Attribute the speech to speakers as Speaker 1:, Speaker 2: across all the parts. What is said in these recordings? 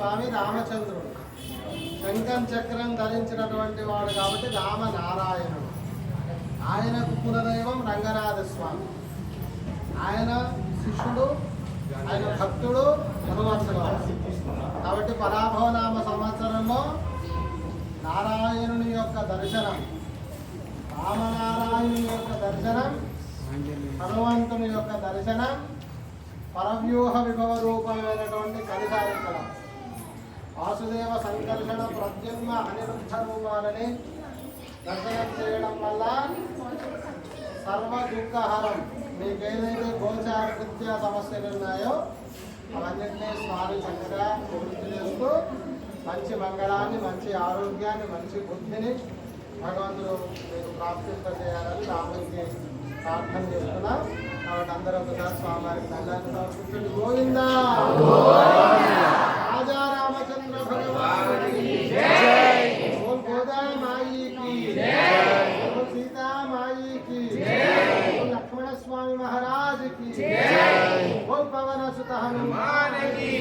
Speaker 1: స్వామి రామచంద్రుడు శంఖం చక్రం ధరించినటువంటి వాడు కాబట్టి రామనారాయణుడు. ఆయనకు కులదైవం రంగనాథ స్వామి. ఆయన శిష్యుడు, ఆయన భక్తుడు హనుమంతుడు. కాబట్టి పరాభవనామ సంవత్సరంలో నారాయణుని యొక్క దర్శనం, రామనారాయణుని యొక్క దర్శనం, హనుమంతుని యొక్క దర్శనం, పరవ్యూహ విభవ రూపమైనటువంటి కలికారికలం వాసుదేవ సంకర్షణ ప్రద్యుమ్న అనిరుద్ధ రూపాలని దర్శనం చేయడం వల్ల సర్వ దుఃఖహరం, మీకేదైతే గోచార విద్యా సమస్యలు ఉన్నాయో అవన్నింటినీ స్వామి చక్కగా నివృత్తి చేస్తూ మంచి మంగళాన్ని, మంచి ఆరోగ్యాన్ని, మంచి బుద్ధిని భగవంతుడు మీకు ప్రాప్తింపజేయాలని రాముడికి ప్రార్థన చేస్తున్నాం. కాబట్టి అందరూ ఒకసారి స్వామివారికి దండాన్ని సమర్పించండి. గోవిందా రాజా రామచంద్ర భగవాన్ బోల్ గోదా మాయికి, బోల్ సీతా మాయికి, బోల్ లక్ష్మణ స్వామి మహారాజ్ కి, బోల్ పవన సుత హనుమాన్ కి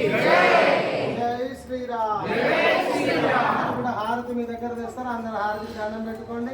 Speaker 1: జై శ్రీరామ్. హారతి మీ దగ్గర తెస్తారు, అందరు హారతికి దండం పెట్టుకోండి.